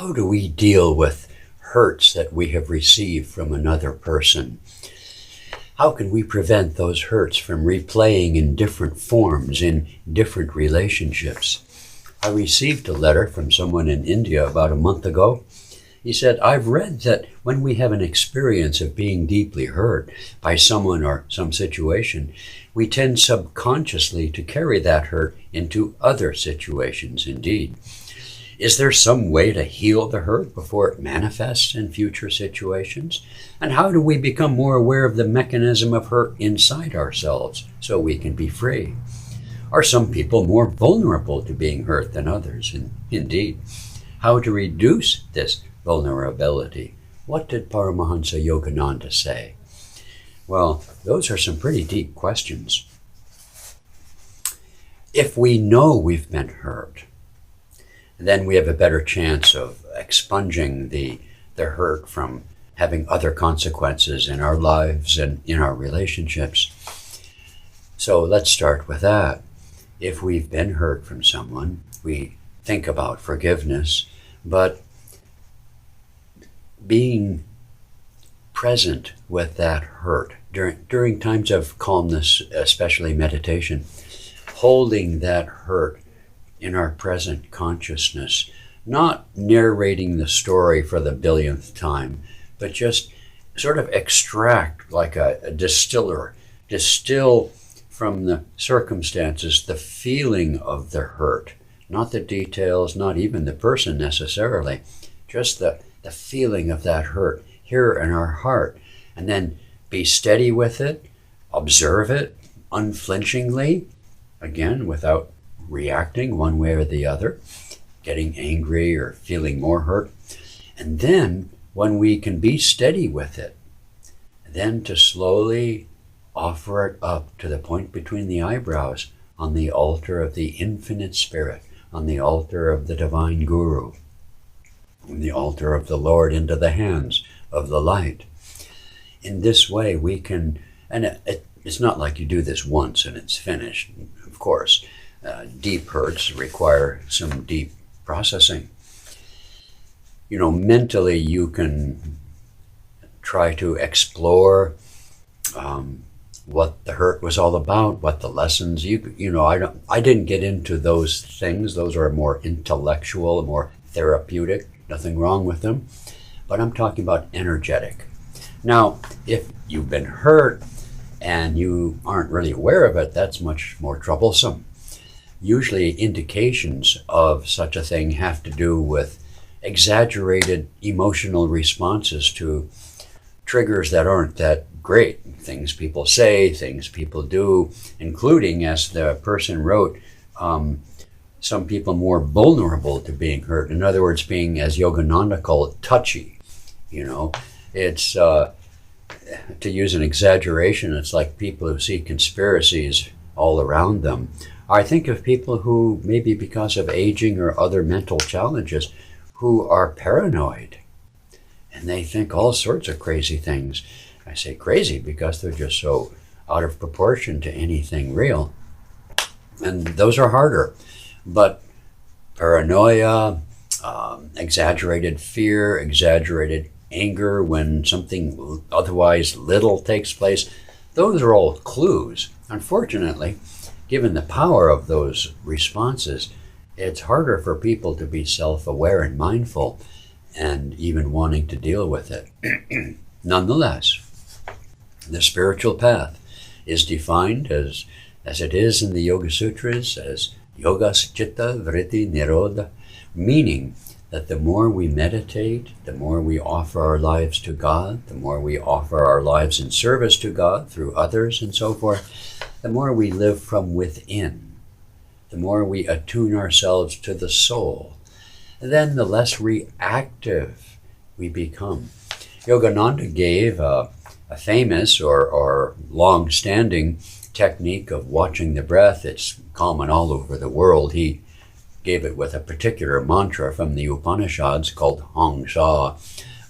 How do we deal with hurts that we have received from another person? How can we prevent those hurts from replaying in different forms, in different relationships? I received a letter from someone in India about a month ago. He said, I've read that when we have an experience of being deeply hurt by someone or some situation, we tend subconsciously to carry that hurt into other situations. Indeed. Is there some way to heal the hurt before it manifests in future situations? And how do we become more aware of the mechanism of hurt inside ourselves so we can be free? Are some people more vulnerable to being hurt than others? Indeed. How to reduce this vulnerability? What did Paramahansa Yogananda say? Well, those are some pretty deep questions. If we know we've been hurt, then we have a better chance of expunging the hurt from having other consequences in our lives and in our relationships. So let's start with that. If we've been hurt from someone, we think about forgiveness, but being present with that hurt during times of calmness, especially meditation, holding that hurt in our present consciousness, not narrating the story for the billionth time, but just sort of extract like a distiller, distill from the circumstances the feeling of the hurt, not the details, not even the person necessarily, just the feeling of that hurt here in our heart, and then be steady with it, observe it unflinchingly, again, without reacting one way or the other, getting angry or feeling more hurt. And then, when we can be steady with it, then to slowly offer it up to the point between the eyebrows on the altar of the infinite spirit, on the altar of the divine guru, on the altar of the Lord into the hands of the light. In this way we can, and it's not like you do this once and it's finished, of course. Deep hurts require some deep processing. Mentally you can try to explore what the hurt was all about, what the lessons, I didn't get into those things. Those are more intellectual, more therapeutic, nothing wrong with them. But I'm talking about energetic. Now, if you've been hurt and you aren't really aware of it, that's much more troublesome. Usually indications of such a thing have to do with exaggerated emotional responses to triggers that aren't that great. Things people say, things people do, including, as the person wrote, some people more vulnerable to being hurt. In other words, being, as Yogananda called it, touchy. It's, to use an exaggeration, it's like people who see conspiracies all around them. I think of people who, maybe because of aging or other mental challenges, who are paranoid. And they think all sorts of crazy things. I say crazy because they're just so out of proportion to anything real. And those are harder. But paranoia, exaggerated fear, exaggerated anger when something otherwise little takes place, those are all clues. Unfortunately, given the power of those responses, it's harder for people to be self-aware and mindful and even wanting to deal with it. Nonetheless, the spiritual path is defined as it is in the Yoga Sutras as Yogas Chitta Vritti Nirodha, meaning that the more we meditate, the more we offer our lives to God, the more we offer our lives in service to God through others and so forth, the more we live from within, the more we attune ourselves to the soul, then the less reactive we become. Yogananda gave a famous or long-standing technique of watching the breath. It's common all over the world. He gave it with a particular mantra from the Upanishads called Hong Sha.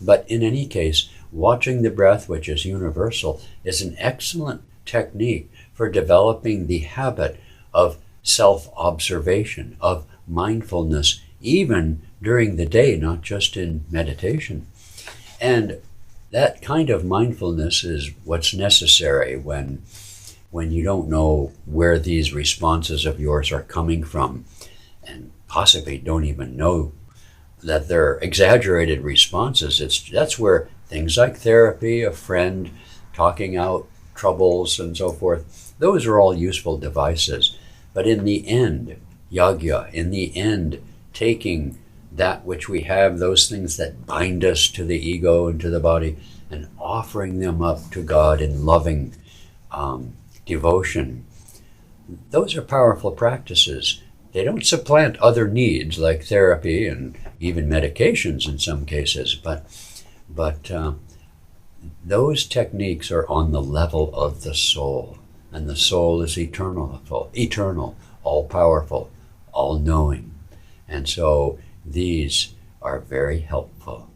But in any case, watching the breath, which is universal, is an excellent technique for developing the habit of self-observation, of mindfulness even during the day, not just in meditation. And that kind of mindfulness is what's necessary when you don't know where these responses of yours are coming from, and possibly don't even know that they're exaggerated responses. That's where things like therapy, a friend, talking out troubles and so forth, those are all useful devices. But in the end, yagya, in the end, taking that which we have, those things that bind us to the ego and to the body, and offering them up to God in loving devotion, those are powerful practices. They don't supplant other needs like therapy and even medications in some cases, but those techniques are on the level of the soul, and the soul is eternal, all-powerful, all-knowing. And so these are very helpful.